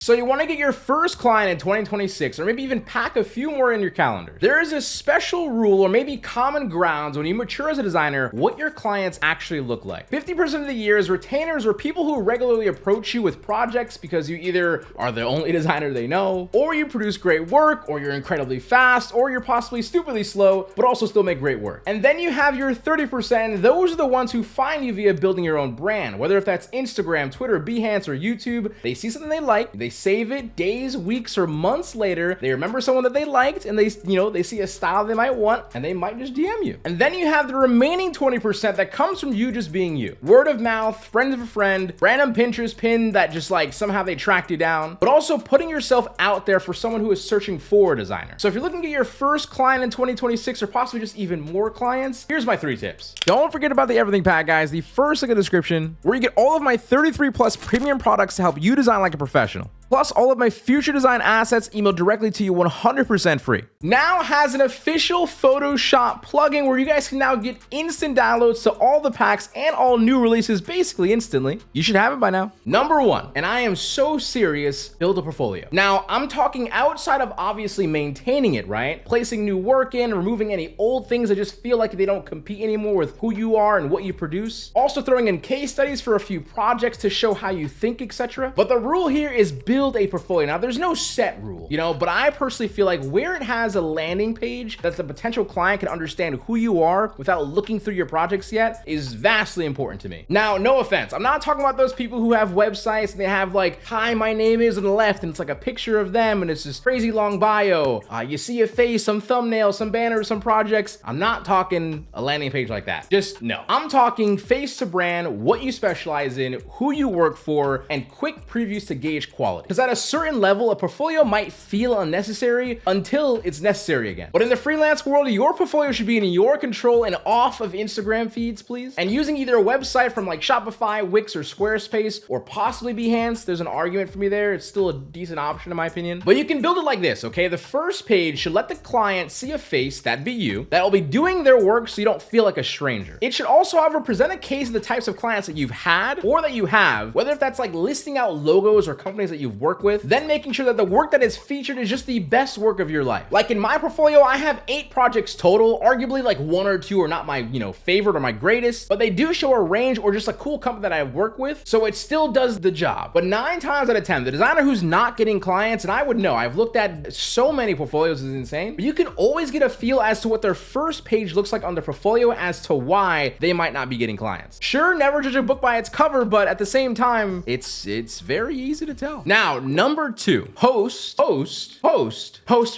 So you want to get your first client in 2026, or maybe even pack a few more in your calendar. There is a special rule or maybe common grounds when you mature as a designer, what your clients actually look like. 50% of the year is retainers or people who regularly approach you with projects because you either are the only designer they know, or you produce great work, or you're incredibly fast, or you're possibly stupidly slow, but also still make great work. And then you have your 30%, and those are the ones who find you via building your own brand, whether if that's Instagram, Twitter, Behance, or YouTube. They see something they like, they save it days, weeks, or months later. They remember someone that they liked and they see a style they might want and they might just DM you. And then you have the remaining 20% that comes from you just being you. Word of mouth, friend of a friend, random Pinterest pin that just like somehow they tracked you down, but also putting yourself out there for someone who is searching for a designer. So if you're looking to get your first client in 2026 or possibly just even more clients, here's my 3 tips. Don't forget about the everything pack, guys. The first link in the description where you get all of my 33 plus premium products to help you design like a professional. Plus all of my future design assets emailed directly to you 100% free. Now has an official Photoshop plugin where you guys can now get instant downloads to all the packs and all new releases basically instantly. You should have it by now. Number 1, and I am so serious, build a portfolio. Now I'm talking outside of obviously maintaining it, right? Placing new work in, removing any old things that just feel like they don't compete anymore with who you are and what you produce. Also throwing in case studies for a few projects to show how you think, etc. But the rule here is build a portfolio. Now there's no set rule, but I personally feel like where it has a landing page that the potential client can understand who you are without looking through your projects yet is vastly important to me. Now, no offense, I'm not talking about those people who have websites and they have like, hi, my name is on the left, and it's like a picture of them and it's this crazy long bio. You see a face, some thumbnails, some banners, some projects. I'm not talking a landing page like that. Just no. I'm talking face to brand, what you specialize in, who you work for, and quick previews to gauge quality. Because at a certain level, a portfolio might feel unnecessary until it's necessary again. But in the freelance world, your portfolio should be in your control and off of Instagram feeds, please. And using either a website from like Shopify, Wix, or Squarespace, or possibly Behance, there's an argument for me there. It's still a decent option in my opinion. But you can build it like this, okay? The first page should let the client see a face, that'd be you, that'll be doing their work so you don't feel like a stranger. It should also, however, present a case of the types of clients that you've had or that you have, whether if that's like listing out logos or companies that you've worked with, then making sure that the work that is featured is just the best work of your life. Like in my portfolio, I have 8 projects total. Arguably like 1 or 2 are not my, favorite or my greatest, but they do show a range or just a cool company that I work with. So it still does the job. But 9 times out of 10, the designer who's not getting clients, and I would know, I've looked at so many portfolios, is insane, but you can always get a feel as to what their first page looks like on their portfolio as to why they might not be getting clients. Sure, never judge a book by its cover, but at the same time, it's very easy to tell. Now, number 2, post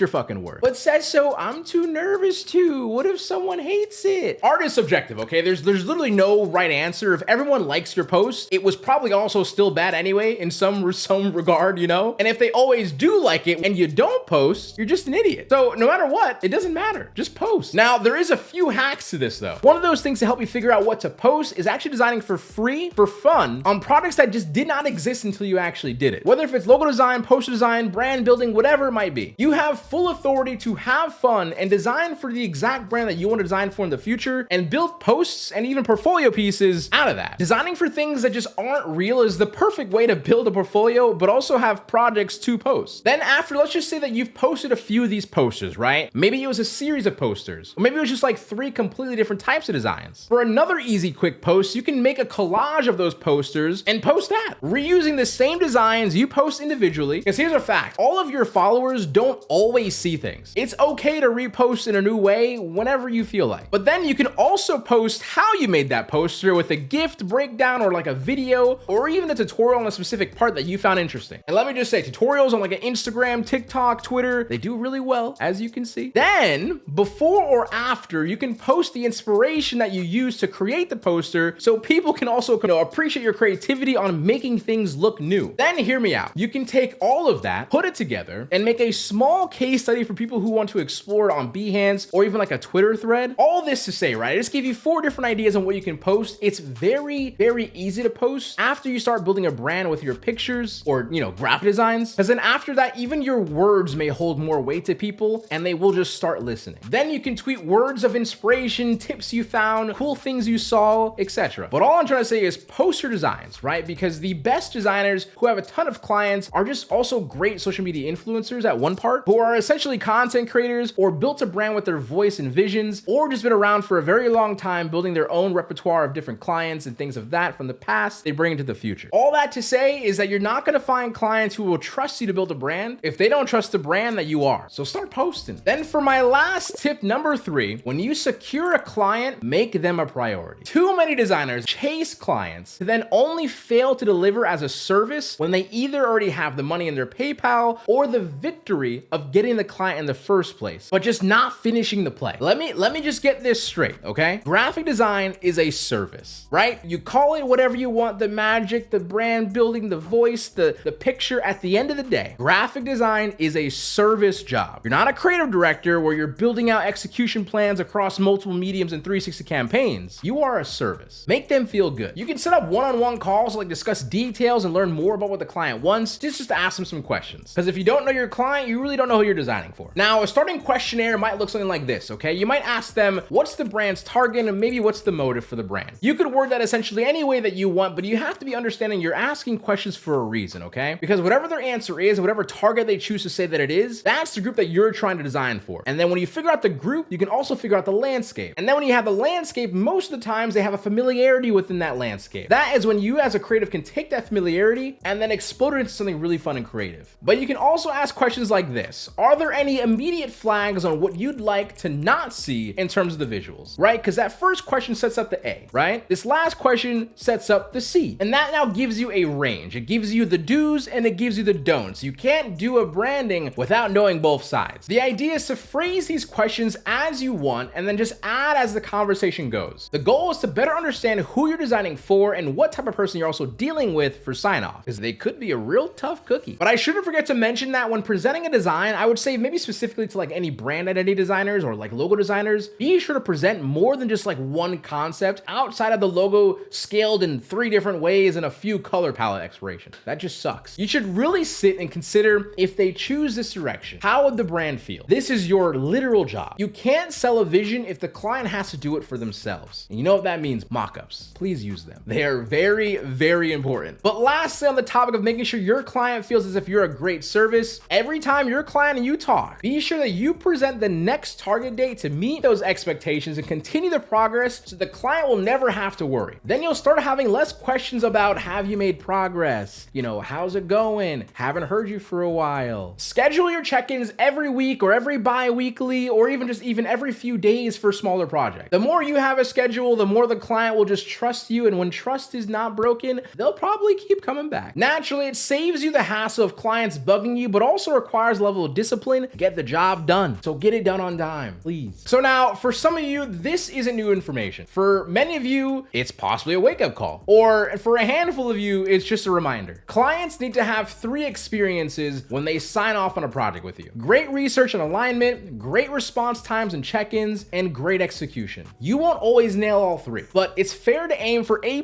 your fucking work. But Seso, I'm too nervous too. What if someone hates it? Art is subjective, okay? There's literally no right answer. If everyone likes your post, it was probably also still bad anyway in some regard, And if they always do like it and you don't post, you're just an idiot. So no matter what, it doesn't matter. Just post. Now, there is a few hacks to this though. One of those things to help you figure out what to post is actually designing for free, for fun, on products that just did not exist until you actually did it. Whether if it's logo design, poster design, brand building, whatever it might be. You have full authority to have fun and design for the exact brand that you want to design for in the future and build posts and even portfolio pieces out of that. Designing for things that just aren't real is the perfect way to build a portfolio, but also have projects to post. Then after, let's just say that you've posted a few of these posters, right? Maybe it was a series of posters, or maybe it was just like 3 completely different types of designs. For another easy quick post, you can make a collage of those posters and post that. Reusing the same designs you post individually, because here's a fact, all of your followers don't always see things. It's okay to repost in a new way whenever you feel like. But then you can also post how you made that poster with a gift breakdown or like a video or even a tutorial on a specific part that you found interesting. And let me just say, tutorials on like an Instagram, TikTok, Twitter, they do really well, as you can see. Then before or after, you can post the inspiration that you used to create the poster so people can also appreciate your creativity on making things look new. Then hear me out. You can take all of that, put it together, and make a small case study for people who want to explore it on Behance or even like a Twitter thread. All this to say, right, I just gave you 4 different ideas on what you can post. It's very, very easy to post after you start building a brand with your pictures or, graphic designs. Because then after that, even your words may hold more weight to people and they will just start listening. Then you can tweet words of inspiration, tips you found, cool things you saw, etc. But all I'm trying to say is post your designs, right? Because the best designers who have a ton of clients clients are just also great social media influencers at one part, who are essentially content creators or built a brand with their voice and visions, or just been around for a very long time building their own repertoire of different clients and things of that from the past they bring into the future. All that to say is that you're not going to find clients who will trust you to build a brand if they don't trust the brand that you are. So start posting. Then for my last tip, number 3, when you secure a client, make them a priority. Too many designers chase clients to then only fail to deliver as a service when they either already have the money in their PayPal or the victory of getting the client in the first place, but just not finishing the play. Let me just get this straight, okay? Graphic design is a service, right? You call it whatever you want, the magic, the brand building, the voice, the picture. At the end of the day, graphic design is a service job. You're not a creative director where you're building out execution plans across multiple mediums and 360 campaigns. You are a service. Make them feel good. You can set up one-on-one calls to like discuss details and learn more about what the client wants, just to ask them some questions. Because if you don't know your client, you really don't know who you're designing for. Now, a starting questionnaire might look something like this, okay? You might ask them, what's the brand's target and maybe what's the motive for the brand? You could word that essentially any way that you want, but you have to be understanding you're asking questions for a reason, okay? Because whatever their answer is, whatever target they choose to say that it is, that's the group that you're trying to design for. And then when you figure out the group, you can also figure out the landscape. And then when you have the landscape, most of the times they have a familiarity within that landscape. That is when you as a creative can take that familiarity and then explode it into something really fun and creative. But you can also ask questions like this. Are there any immediate flags on what you'd like to not see in terms of the visuals, right? Because that first question sets up the A, right? This last question sets up the C. And that now gives you a range. It gives you the do's and it gives you the don'ts. You can't do a branding without knowing both sides. The idea is to phrase these questions as you want and then just add as the conversation goes. The goal is to better understand who you're designing for and what type of person you're also dealing with for sign-off, because they could be a real tough cookie. But I shouldn't forget to mention that when presenting a design, I would say maybe specifically to like any brand identity designers or like logo designers, be sure to present more than just like one concept outside of the logo scaled in 3 different ways and a few color palette explorations. That just sucks. You should really sit and consider, if they choose this direction, how would the brand feel? This is your literal job. You can't sell a vision if the client has to do it for themselves. And you know what that means? Mock-ups. Please use them. They are very, very important. But lastly, on the topic of making sure your client feels as if you're a great service, every time your client and you talk, be sure that you present the next target date to meet those expectations and continue the progress so the client will never have to worry. Then you'll start having less questions about, have you made progress? You know, how's it going? Haven't heard you for a while. Schedule your check-ins every week or every bi-weekly or even every few days for smaller projects. The more you have a schedule, the more the client will just trust you, and when trust is not broken, they'll probably keep coming back. Naturally, it saves you the hassle of clients bugging you, but also requires a level of discipline to get the job done. So get it done on time, please. So now, for some of you, this isn't new information. For many of you, it's possibly a wake-up call. Or for a handful of you, it's just a reminder. Clients need to have 3 experiences when they sign off on a project with you. Great research and alignment, great response times and check-ins, and great execution. You won't always nail all 3, but it's fair to aim for A+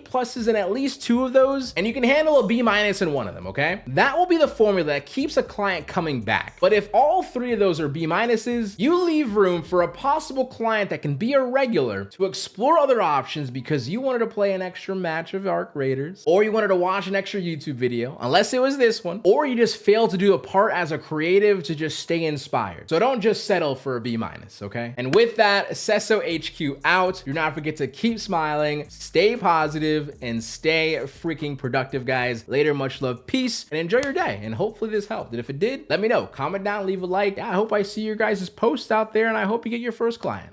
in at least 2 of those, and you can handle a B- in one of them, okay? That will be the formula that keeps a client coming back. But if all 3 of those are B-, you leave room for a possible client that can be a regular to explore other options because you wanted to play an extra match of Arc Raiders, or you wanted to watch an extra YouTube video, unless it was this one, or you just failed to do a part as a creative to just stay inspired. So don't just settle for a B-, okay? And with that, Seso HQ out. Do not forget to keep smiling, stay positive, and stay freaking productive, guys. Later, much love, peace, and enjoy your day. And hopefully this helped. And if it did, let me know. Comment down, leave a like. I hope I see your guys' posts out there, and I hope you get your first client.